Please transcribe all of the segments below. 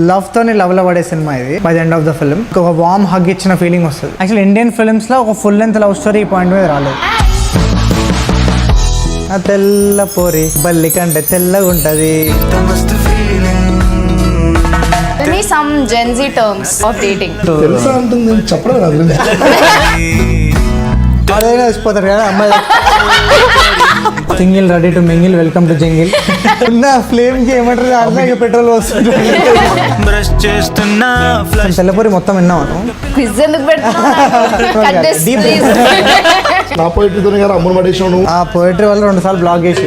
Love తోని love లో పడే సినిమా ఇది. By the end of the film ఒక వార్మ్ హగ్ ఇచ్చిన ఫీలింగ్ వస్తుంది. యాక్చువల్ ఇండియన్ ఫిల్మ్స్ లో ఒక ఫుల్ లెంత్ లవ్ స్టోరీ ఈ పాయింట్ మీద రాలేదు. ఆ తెల్ల పోరి బల్లి కంటే తెల్లగా ఉంటది. Some Gen Z terms of dating. తెలుసా అంటుంది చెప్పడం అదైనా వచ్చిపోతారు కదా అమ్మాయి. Single ready to mingle welcome to jingle. ఉన్న ఫ్లేమ్ కి ఏమంటారు అర్థం పెట్రోల్ వస్తుంది. తెల్లపూరి మొత్తం విన్నాను. Quiz ఎందుకు పెడుతున్నావు? Cut this, please. నా పోయిటరీతో కదా అమ్ముడు పడేసాను. ఆ పోయిటరీ వల్ల 2 సార్లు బ్లాక్ చేసి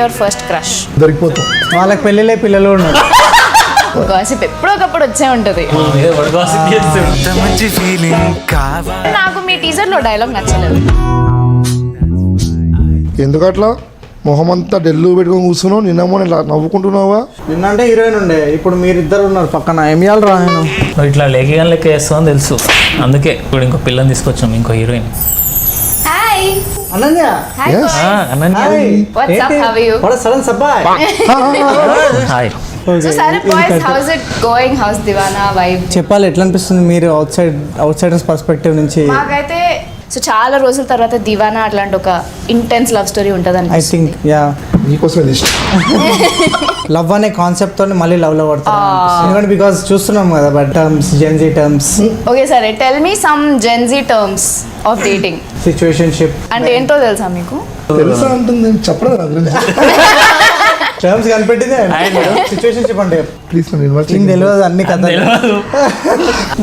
Your first crush. దొరికిపోతాం. వాళ్ళకి పెళ్ళిళ్ళే పిల్లలు ఉన్నారు. గాసిప్ ఎప్పుడో ఒకప్పుడు వచ్చే ఉంటది. నాకు మీ టీజర్ లో డైలాగ్ నచ్చలేదు. ఎందుకట్లా మొహం అంతా డెల్లు పెట్టుకొని కూర్చున్నావు? నిన్నమో నవ్వుకుంటున్నావా? నిన్నంటే హీరోయిన్ ఉండే, ఇప్పుడు మీరిద్దరు ఉన్నారు పక్కన. ఏం చేయాలి రా నేను? ఇట్లా లేఖగా లెక్క వేస్తామని తెలుసు, అందుకే ఇప్పుడు ఇంకో పిల్లని తీసుకొచ్చాం, ఇంకో heroine. Hi Ananya. Hi Yes. Ananya. What's up? How are you? What a sudden surprise. Hi. So Saurabh boys, how's it going? How's Divana vibe? చెప్పాలి ఎట్లా అనిపిస్తుంది మీరు అవుట్సైడర్స్ పర్స్పెక్టివ్ నుంచి? మాకైతే సో చాలా రోజుల తర్వాత దివానా అట్లాంటి ఒక ఇంటెన్స్ లవ్ స్టోరీ ఉంటుంది ఐ థింక్ యా నీకోసమే ఇష్టం. లవ్ అనే కాన్సెప్ట్ తోని మళ్ళీ లవ్ లో పడతాం. ఎందుకంటే బికాస్ చూస్తున్నాం కదా but terms Gen Z terms. Okay సరే, tell me some Gen Z terms of dating. Situationship అంటే ఏంటో తెలుసా మీకు? తెలుసా అంటుంది చెప్పడం టర్మ్స్ కనిపెట్టిందే. సిచ్యువేషన్షిప్ అంటే ప్లీజ్ నీకు తెలియదు అన్ని కథలు.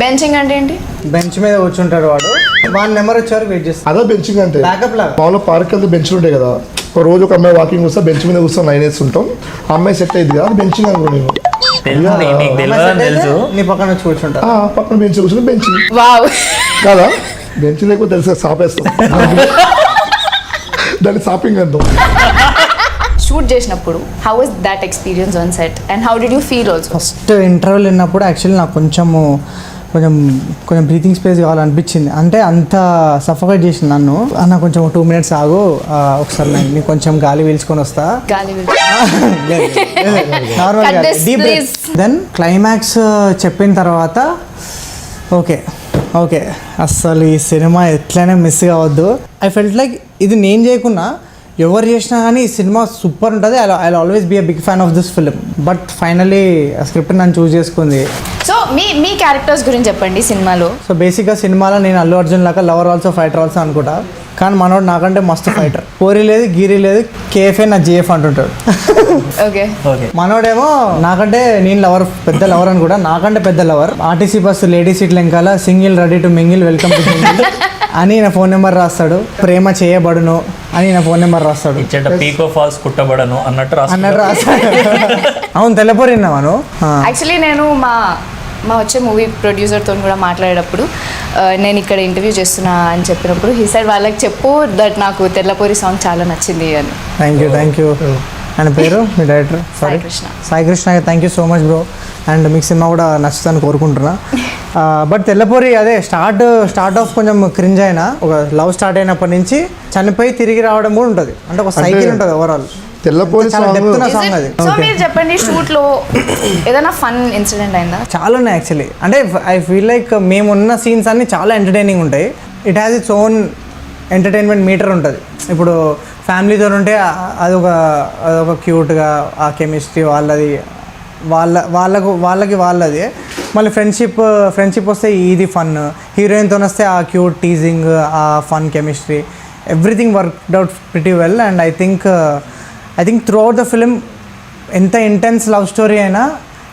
బెంచింగ్ అంటే ఏంటి? బెంచ్ మీద కూర్చుంటాడు వాడు, వాడి నెంబర్ వచ్చేవారు వెయిట్ చేస్తాడు. అదే బెంచింగ్ అంటే బ్యాకప్ లాగా. మామూలు పార్క్ వెళ్తే బెంచ్లు ఉంటాయి కదా, ఒక రోజు ఒక అమ్మాయి వాకింగ్ వస్తే బెంచ్ మీద కూర్చొని 9 వేస్తుంటాం. ఆ అమ్మాయి సెట్ అయింది కదా, అది బెంచింగ్ అనుకో. నేను తెలుసు నీ పక్కన వచ్చి కూర్చుంటా. పక్కన బెంచ్ కూర్చొని బెంచింగ్ వావ్. కదా, బెంచ్ లేకపోతే తెలుసు సాపేస్తాం. దాన్ని షాపింగ్ అంటాం. షూట్ చేసినప్పుడు how was that experience on set and how did you feel also? First ఇంటర్వ్యూలు విన్నప్పుడు యాక్చువల్లీ నాకు కొంచెం బ్రీతింగ్ స్పేస్ కావాలనిపించింది. అంటే అంత సఫోకేట్ చేసింది నన్ను. అన్న కొంచెం 2 minutes ఆగు, ఒకసారి నీకు కొంచెం గాలి పీల్చుకొని వస్తా. దెన్ క్లైమాక్స్ చెప్పిన తర్వాత ఓకే అస్సలు ఈ సినిమా ఎట్లయినా మిస్ కావద్దు. ఐ ఫెల్ట్ లైక్ ఇది నేను చేయకున్నా ఎవరు చేసినా కానీ ఈ సినిమా సూపర్ ఉంటుంది. I always be a big fan of this film. But finally ఆ స్క్రిప్ట్ నన్ను చూస్ చేసుకుంది. సో మీ క్యారెక్టర్స్ గురించి చెప్పండి సినిమాలో. సో బేసిక్గా సినిమాలో నేను అల్లు అర్జున్ లాగా లవర్ ఆల్సో ఫైటర్ ఆల్సో అనుకుంటా. కానీ మనోడు నాకంటే మస్తు ఫైటర్. పోరీ లేదు గీరీ లేదు, కేఎఫ్ఏ నా జిఎఫ్ అంటుంటాడు. ఓకే మనోడేమో నాకంటే నేను పెద్ద లవర్ అని కూడా, నాకంటే పెద్ద లవర్. ఆర్టీసీ బస్సు లేడీ సీట్లు వెనకాల single ready to mingle welcome to jingle అని నా ఫోన్ నెంబర్ రాస్తాడు. ప్రేమ చేయబడును అని నా ఫోన్ నెంబర్ రాస్తాడు. పీకో ఫాల్స్ కుట్టబడను అన్నట్టు రాస్తాడు. అవును తెల్లపోరిన్నాను. యాక్చువల్లీ నేను మా వచ్చే మూవీ ప్రొడ్యూసర్తో కూడా మాట్లాడేటప్పుడు నేను ఇక్కడ ఇంటర్వ్యూ చేస్తున్నా అని చెప్పినప్పుడు హీ సైడ్ వాళ్ళకి చెప్పు దట్ నాకు తెల్లపోరి సాంగ్ చాలా నచ్చింది అని. Thank you. ఆయన పేరు మీ director? Sai Krishna. Thank you so much bro. And మీకు సినిమా కూడా నచ్చుతుందని కోరుకుంటున్నా. బట్ తెల్లపూరి అదే స్టార్ట్ ఆఫ్ కొంచెం క్రింజ్ అయినా, ఒక లవ్ స్టార్ట్ అయినప్పటి నుంచి చనిపోయి తిరిగి రావడం కూడా ఉంటుంది. అంటే ఒక సైకిల్ ఉంటుంది ఓవరాల్. తెల్లపూరి సాంగ్ అది. సో మీరు చెప్పండి, షూట్ లో ఏదైనా ఫన్ ఇన్సిడెంట్ అయిందా? చాలా ఉన్నాయి యాక్చువల్లీ. అంటే ఐ ఫీల్ లైక్ మేమున్న సీన్స్ అన్ని చాలా ఎంటర్టైనింగ్ ఉంటాయి. It has its own entertainment meter ఉంటుంది. ఇప్పుడు ఫ్యామిలీతో ఉంటే అదొక క్యూట్గా ఆ కెమిస్ట్రీ వాళ్ళకి వాళ్ళది. మళ్ళీ ఫ్రెండ్షిప్ వస్తే ఇది ఫన్. హీరోయిన్తో వస్తే ఆ క్యూట్ టీజింగ్, ఆ fun chemistry, everything worked out pretty well. And I think through out the film ఎంత ఇంటెన్స్ లవ్ స్టోరీ అయినా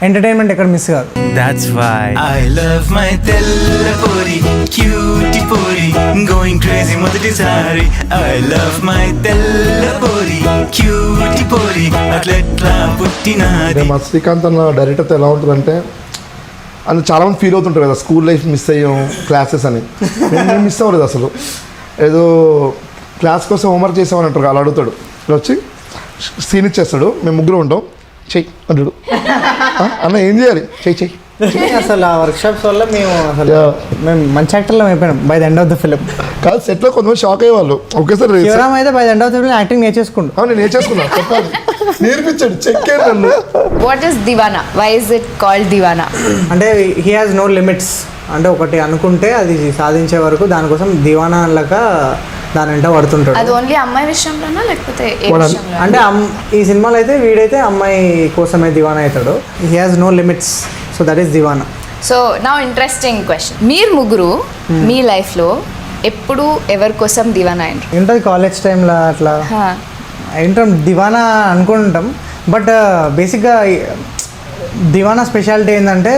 ఎంటర్టైన్మెంట్ ఎక్కడ మిస్ కాదు. That's why I love my తెల్లపూరి cutie puri going crazy మొదటిసారి. I love my తెల్లపూరి cutie puri అట్లెట్లా పుట్టినది. మా శ్రీకాంత్ అన్న డైరెక్టర్తో ఎలా ఉంటుందంటే, అని చాలామంది ఫీల్ అవుతుంటారు కదా, స్కూల్ లైఫ్ మిస్ అయ్యాం క్లాసెస్ అని. మేము మిస్ అవ్వలేదు అసలు. ఏదో క్లాస్ కోసం హోంవర్క్ చేసామని అంటారు, అలా అడుగుతాడు. ఇలా వచ్చి సీన్ ఇచ్చేస్తాడు, మేము ముగ్గురు ఉంటాం, చెయ్యి అంటాడు. అన్న ఏం చేయాలి? చెయ్యి అసలు ఆ వర్క్షాప్స్ వల్ల మేము అసలు Yeah. మేము మంచి యాక్టర్లో అయిపోయినాం by the end of the film. కాదు సెట్లో కొంతమంది షాక్ అయ్యేవాళ్ళు ఒకేసారి శివరామ్ అయితే by the end of the film acting నేర్చేసుకుంటు. నేను నేర్చేసుకున్నా చెప్పాలి నేర్పించాడు చెక్ నన్ను. What is Deewana? Why is it called Deewana? అంటే హీ హాజ్ నో లిమిట్స్. అంటే ఒకటి అనుకుంటే అది సాధించే వరకు దానికోసం దివానా అల్లక దాని వెంట పడుతుంటాడు. అది ఓన్లీ అమ్మాయి విషయంలోనా లేకపోతే ఏ వాడు- విషయంలో? అంటే ఈ సినిమాలో అయితే వీడైతే అమ్మాయి కోసమే దివానా అవుతాడు. He has no limits, so that is Deewana. So నా ఇంట్రెస్టింగ్ క్వశ్చన్, మీరు ముగ్గురు మీ లైఫ్లో ఎప్పుడు ఎవరి కోసం దివానా అయినరు? ఉంటుంది కాలేజ్ టైంలో అట్లా ఏంటాం దివానా అనుకుంటాం. బట్ బేసిక్గా దివానా స్పెషాలిటీ ఏంటంటే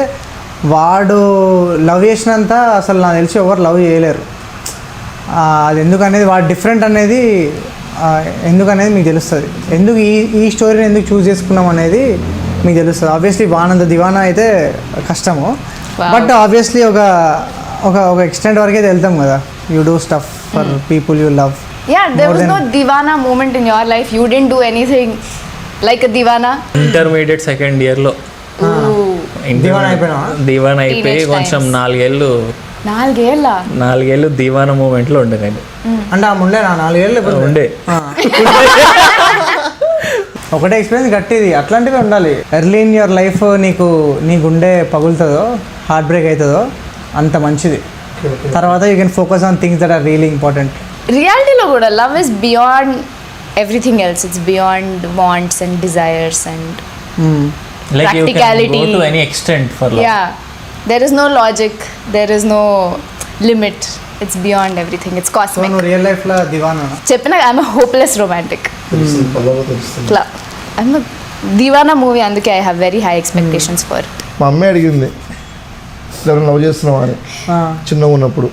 వాడు లవ్ చేసినంత అసలు నాకు తెలిసి ఎవరు లవ్ చేయలేరు. అది ఎందుకనేది వాడు డిఫరెంట్ అనేది ఎందుకనేది మీకు తెలుస్తుంది. ఎందుకు ఈ స్టోరీని ఎందుకు చూస్ చేసుకున్నాం అనేది మీకు తెలుస్తుంది. ఆబ్వియస్లీ వానంత దివానా అయితే కష్టము. బట్ ఆబ్వియస్లీ ఒక ఒక ఒక ఎక్స్టెంట్ వరకే వెళ్తాం కదా. You do stuff for people you love. Yeah, there was no Divana moment in your life. You didn't do anything like a Divana. Intermediate second ఇయర్లో Ooh. దివానా అయిపోయినావా? దీవానా అయిపోయి Teenage కొంచెం times. 4 ఏళ్ళు 4 ఏళ్ళ దీవానా మూమెంట్లో ఉండే నేను. అంటే ఆ ముండే నా 4 ఏళ్ళు లేకపోతే ఉండే ఒకటే ఎక్స్పీరియన్స్ గట్టిది. అట్లాంటివి ఉండాలి. ఎర్లీ ఇన్ యువర్ లైఫ్ నీ గుండె పగులుతుందో హార్ట్ బ్రేక్ అవుతుందో అంత మంచిది. తర్వాత you can focus on things that are really important. రియాలిటీలో కూడా love is beyond everything else. It's beyond wants and desires and like you can Practicality. Go to any extent for love. Ya, there is no logic, there is no limit. It's beyond everything. It's cosmic. నువ్వు real లైఫ్లో దివానా? చెప్పిన I'm hopeless romantic. తెలుస్తుంది పల్లెలో తెలుస్తుంది. ఇట్లా దివానా movie, అందుకే I have very high expectations for. మా అమ్మాయి అడిగింది ఎవరైనా లవ్ చేస్తున్నావా అని చిన్నగా ఉన్నప్పుడు.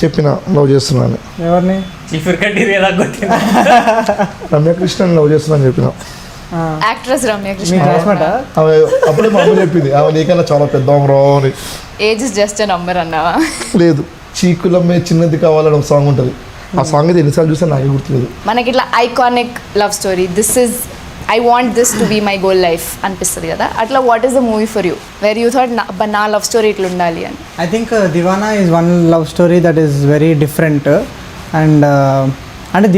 చెప్పిన లవ్ చేస్తున్నాను. ఎవరిని? చిఫిర్ కడ్డీ ఎలా కొట్టింది? రమ్యకృష్ణని లవ్ చేస్తున్నా అని చెప్పిన. యాక్ట్రెస్ రమ్య మీ కృష్ణ. క్లాస్మేటా? ఆమె అప్పుడే మా అమ్మ చెప్పింది ఆమె నీకన్నా చాలా పెద్ద రా అని. Age is just a number అన్నావా? లేదు, చీకులమ్మే చిన్నది కావాలని ఒక సాంగ్ ఉంటుంది. ఆ సాంగ్ అయితే ఎన్నిసార్లు చూస్తే నాకే గుర్తులేదు. మనకి ఇట్లా iconic love story, this is I want this to be my goal life అనిపిస్తుంది కదా. అట్లా what is the movie for you where you thought నా లవ్ స్టోరీ ఇట్లా ఉండాలి అని? I think Deewana is one love story that is very different. And అంటే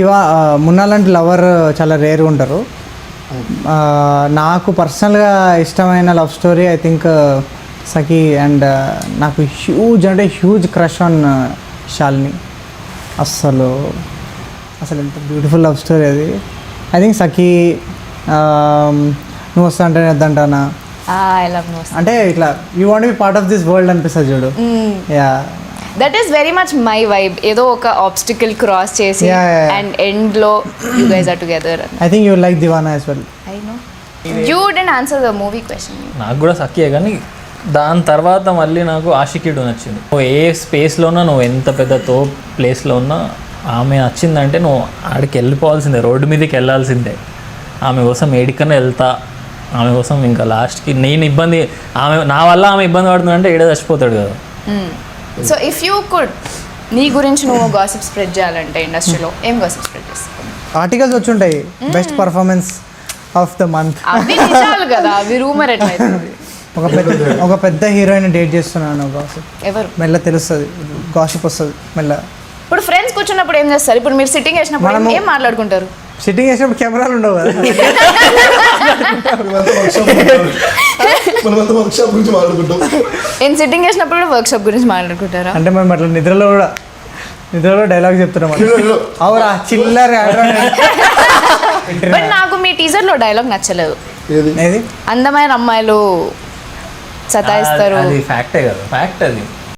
మున్నా లాంటి lover చాలా రేర్గా ఉంటారు. నాకు పర్సనల్గా ఇష్టమైన love story I think Sakhi. And నాకు హ్యూజ్ క్రష్ ఆన్ శాలిని. అస్సలు ఎంత బ్యూటిఫుల్ లవ్ స్టోరీ అది. ఐ థింక్ సఖీ, నువ్వు వస్తా అంటే వద్దంటానా, ఐ లవ్ నో. అంటే ఇట్లా you want be part of this world అనిపిస్తుంది చూడు. Yeah, that is very much my vibe. ఏదో ఒక ఆబ్స్టికల్ క్రాస్ చేసి Yeah, yeah, yeah. And end లో you guys are together. I think you like Deewana as well. I know you didn't answer the movie question. నాకు కూడా సఖియే, కానీ దాని తర్వాత మళ్ళీ నాకు ఆషికీడు నచ్చింది. నువ్వు ఏ స్పేస్లో నువ్వు ఎంత పెద్ద ప్లేస్లో ఉన్నా ఆమె నచ్చిందంటే నువ్వు ఆడికి వెళ్ళిపోవాల్సిందే, రోడ్డు మీదకి వెళ్ళాల్సిందే. ఆమె కోసం ఏడికన్నా వెళ్తా, ఆమె కోసం ఇంకా లాస్ట్కి నేను ఇబ్బంది, నా వల్ల ఆమె ఇబ్బంది పడుతుందంటే ఏడ చచ్చిపోతాడు కదా. సో ఇఫ్ యూ కుడ్, నీ గురించి నువ్వు గాసిప్ స్ప్రెడ్ చేయాలంటే ఇండస్ట్రీలో ఏం గాసిప్ స్ప్రెడ్ చేస్తావు? ఆర్టికల్స్ వచ్చి ఉంటాయి, best performance of the month. అవి నిజాలు కదా, అవి రూమర్ ఎట్లయితుంది? ఒక పెద్ద హీరోయిన్ డేట్ చేస్తున్నాను గాసిప్. ఎవరు? మెల్ల తెలుస్తుంది, గాసిప్ వస్తుంది మెల్ల. ఇప్పుడు ఫ్రెండ్స్ కూర్చున్నప్పుడు ఏం చేస్తారు? ఇప్పుడు మీరు సిట్టింగ్ వేసినప్పుడు ఏం మాట్లాడుకుంటారు? సిట్టింగ్ చేసినప్పుడు కెమెరాలు ఉండవు కదా. మనమంతా వర్క్షాప్ గురించి మాట్లాడుకుంటాం. నేను సిట్టింగ్ వేసినప్పుడు కూడా వర్క్ షాప్ గురించి మాట్లాడుకుంటారా? అంటే మేము అట్లా నిద్రలో కూడా డైలాగ్ చెప్తున్నాం. అవురా చిల్లర. బట్ నాకు మీ టీజర్ లో డైలాగ్ నచ్చలేదు. ఏది ఏది? అందమైన అమ్మాయిలు సతాయిస్తారు. అది ఫ్యాక్టే కదా, ఫ్యాక్ట్ అది.